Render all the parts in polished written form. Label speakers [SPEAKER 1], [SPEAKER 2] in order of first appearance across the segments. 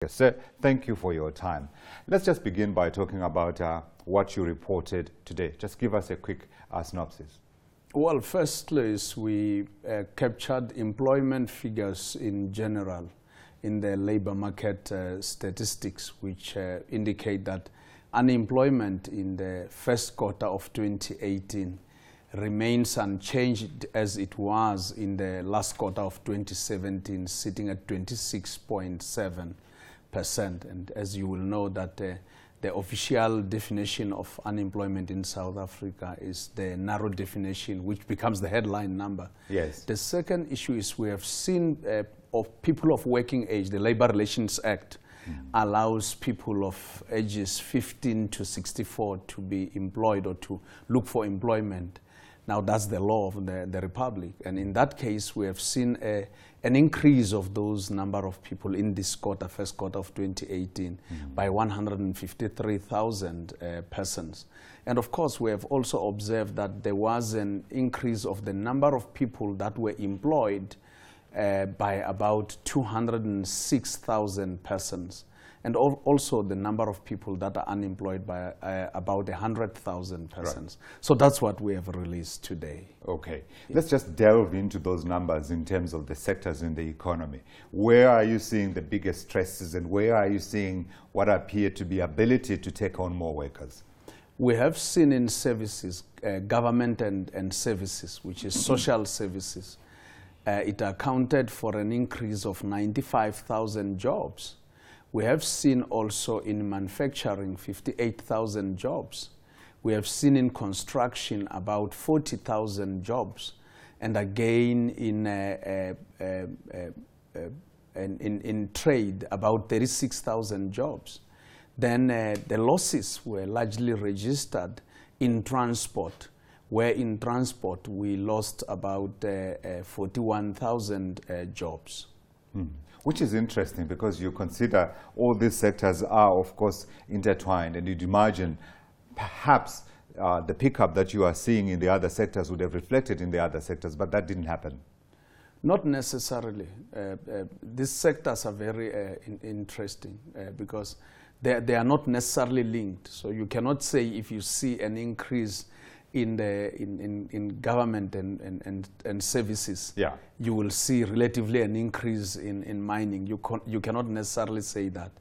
[SPEAKER 1] Yes, sir. Thank you for your time. Let's just begin by talking about what you reported today. Just give us a quick synopsis.
[SPEAKER 2] Well, firstly, we captured employment figures in general in the labor market statistics, which indicate that unemployment in the first quarter of 2018 remains unchanged as it was in the last quarter of 2017, sitting at 26.7%. And as you will know, that the official definition of unemployment in South Africa is the narrow definition, which becomes the headline number.
[SPEAKER 1] Yes.
[SPEAKER 2] The second issue is we have seen of people of working age. The Labor Relations Act allows people of ages 15 to 64 to be employed or to look for employment. Now, that's the law of the Republic. And in that case, we have seen an increase of those number of people in this quarter, first quarter of 2018, by 153,000 persons. And of course, we have also observed that there was an increase of the number of people that were employed by about 206,000 persons. And also the number of people that are unemployed by about 100,000 persons. Right. So that's what we have released today.
[SPEAKER 1] Okay. Let's just delve into those numbers in terms of the sectors in the economy. Where are you seeing the biggest stresses, and where are you seeing what appear to be ability to take on more workers?
[SPEAKER 2] We have seen in services, government and services, which is social services, it accounted for an increase of 95,000 jobs. We have seen also in manufacturing 58,000 jobs. We have seen in construction about 40,000 jobs. And again in trade about 36,000 jobs. Then the losses were largely registered in transport, where in transport we lost about 41,000 jobs.
[SPEAKER 1] Which is interesting, because you consider all these sectors are, of course, intertwined, and you'd imagine perhaps the pickup that you are seeing in the other sectors would have reflected in the other sectors, but that didn't happen.
[SPEAKER 2] Not necessarily. These sectors are very interesting because they are not necessarily linked. So you cannot say if you see an increase in government and services, you will see relatively an increase in mining. You cannot necessarily say that.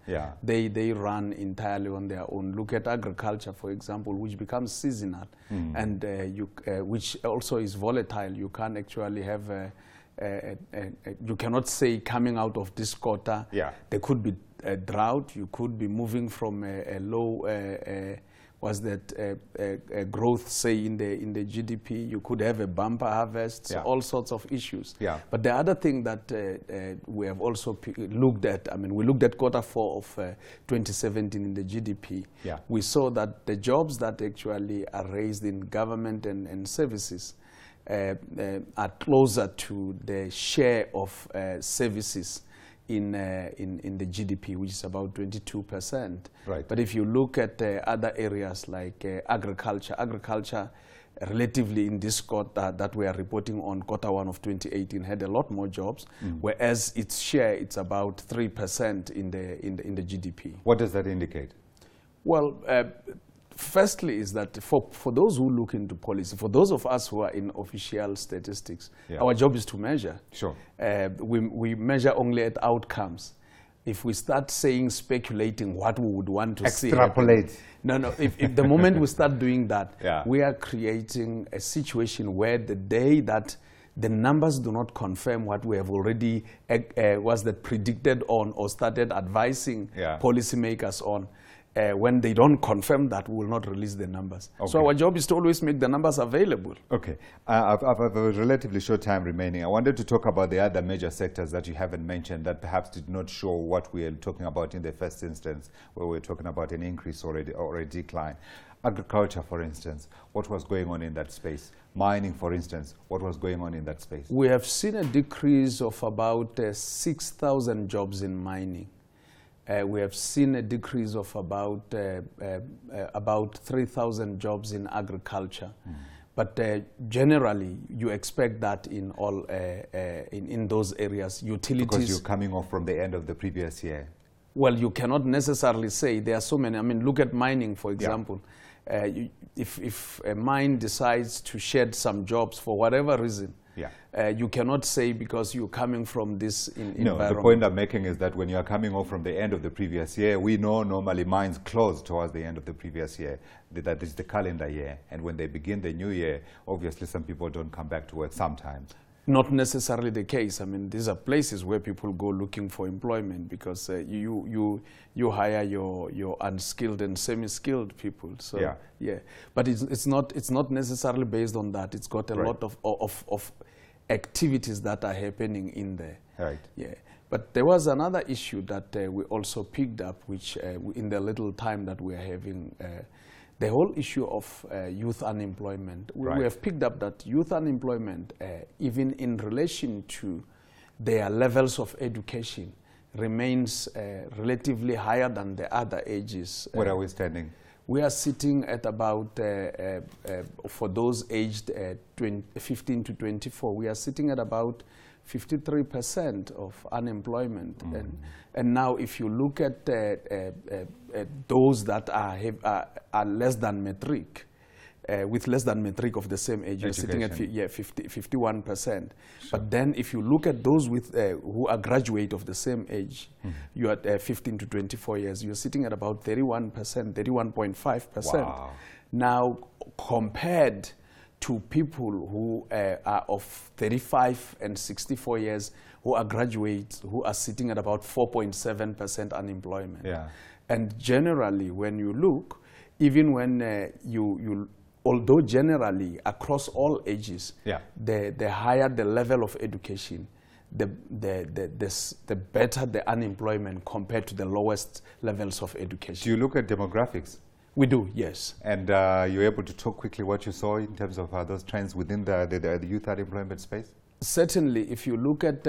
[SPEAKER 2] They run entirely on their own. Look at agriculture, for example, which becomes seasonal and which also is volatile. You can't actually have you cannot say coming out of this quarter there could be a drought. You could be moving from a low was that growth, say, in the GDP. You could have a bumper harvest, so all sorts of issues. But the other thing that we have also looked at, I mean, we looked at quarter 4 of 2017 in the GDP. We saw that the jobs that actually are raised in government and services are closer to the share of services in the GDP, which is about 22%. But if you look at other areas like agriculture relatively in this quarter that we are reporting on, quarter 1 of 2018, had a lot more jobs, whereas its share, it's about 3% in the GDP.
[SPEAKER 1] What does that indicate?
[SPEAKER 2] Well, firstly is that for those who look into policy, for those of us who are in official statistics, our job is to measure. We measure only at outcomes. If we start speculating what we would want to see.
[SPEAKER 1] Extrapolate.
[SPEAKER 2] No. If the moment we start doing that, we are creating a situation where the day that the numbers do not confirm what we have already predicted on or started advising policymakers on, when they don't confirm that, we will not release the numbers. So our job is to always make the numbers available.
[SPEAKER 1] I've a relatively short time remaining. I wanted to talk about the other major sectors that you haven't mentioned that perhaps did not show what we are talking about in the first instance, where we're talking about an increase or a decline. Agriculture, for instance, what was going on in that space? Mining, for instance, what was going on in that space?
[SPEAKER 2] We have seen a decrease of about 6,000 jobs in mining. We have seen a decrease of about 3,000 jobs in agriculture. But generally, you expect that in all in those areas, utilities.
[SPEAKER 1] Because you're coming off from the end of the previous year.
[SPEAKER 2] Well, you cannot necessarily say there are so many. I mean, look at mining, for example. If a mine decides to shed some jobs for whatever reason, you cannot say because you're coming from this environment.
[SPEAKER 1] No, the point I'm making is that when you are coming off from the end of the previous year, we know normally mines close towards the end of the previous year. That is the calendar year. And when they begin the new year, obviously some people don't come back to work sometimes.
[SPEAKER 2] Not necessarily the case. I mean, these are places where people go looking for employment because you hire your unskilled and semi-skilled people. So but it's not necessarily based on that. It's got a lot of activities that are happening in there.
[SPEAKER 1] Right.
[SPEAKER 2] Yeah. But there was another issue that we also picked up, which in the little time that we are having. The whole issue of youth unemployment. We have picked up that youth unemployment, even in relation to their levels of education, remains relatively higher than the other ages.
[SPEAKER 1] Where are we standing?
[SPEAKER 2] We are sitting at about, for those aged 15 to 24, we are sitting at about 53% of unemployment. And now if you look at those that are less than metric, with less than metric of the same age, you're sitting at 51%. Sure. But then if you look at those with who are graduate of the same age, you're at 15 to 24 years, you're sitting at about 31%, 31.5%.
[SPEAKER 1] Wow.
[SPEAKER 2] Now compared to people who are of 35 and 64 years, who are graduates, who are sitting at about 4.7% unemployment.
[SPEAKER 1] Yeah.
[SPEAKER 2] And generally, when you look, even when although generally across all ages, the higher the level of education, the better the unemployment compared to the lowest levels of education.
[SPEAKER 1] Do you look at demographics?
[SPEAKER 2] We do, yes.
[SPEAKER 1] And you're able to talk quickly what you saw in terms of those trends within the youth unemployment space?
[SPEAKER 2] Certainly, if you look at,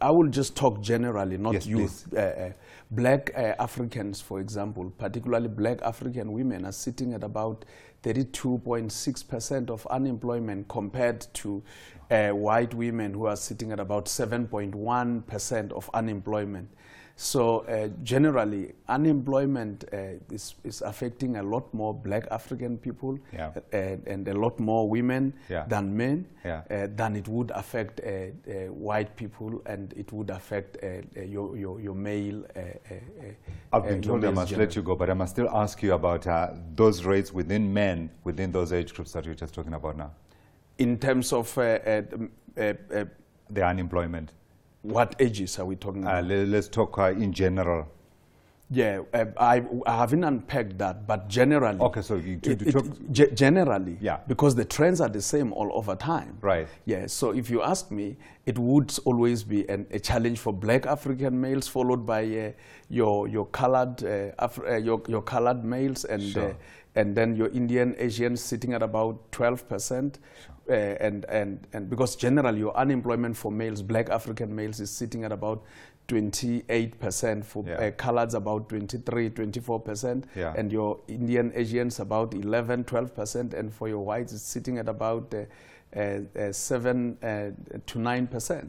[SPEAKER 2] I will just talk generally, not youth. Black Africans, for example, particularly black African women, are sitting at about 32.6% of unemployment compared to white women who are sitting at about 7.1% of unemployment. So generally, unemployment is affecting a lot more black African people and a lot more women than men, than it would affect white people, and it would affect your male.
[SPEAKER 1] I've been told I must let you go, but I must still ask you about those rates within men, within those age groups that you're just talking about now.
[SPEAKER 2] In terms of
[SPEAKER 1] the unemployment.
[SPEAKER 2] What ages are we talking about?
[SPEAKER 1] Let's talk in general.
[SPEAKER 2] Yeah, I haven't unpacked that, but generally.
[SPEAKER 1] Okay, so
[SPEAKER 2] generally, because the trends are the same all over time.
[SPEAKER 1] Right.
[SPEAKER 2] Yeah, so if you ask me, it would always be a challenge for black African males, followed by your colored your colored males, and and then your Indian Asians sitting at about 12%. And because generally your unemployment for males, black African males, is sitting at about 28%, for coloreds about 23, 24%, and your Indian Asians about 11, 12%, and for your whites it's sitting at about 7 to 9%.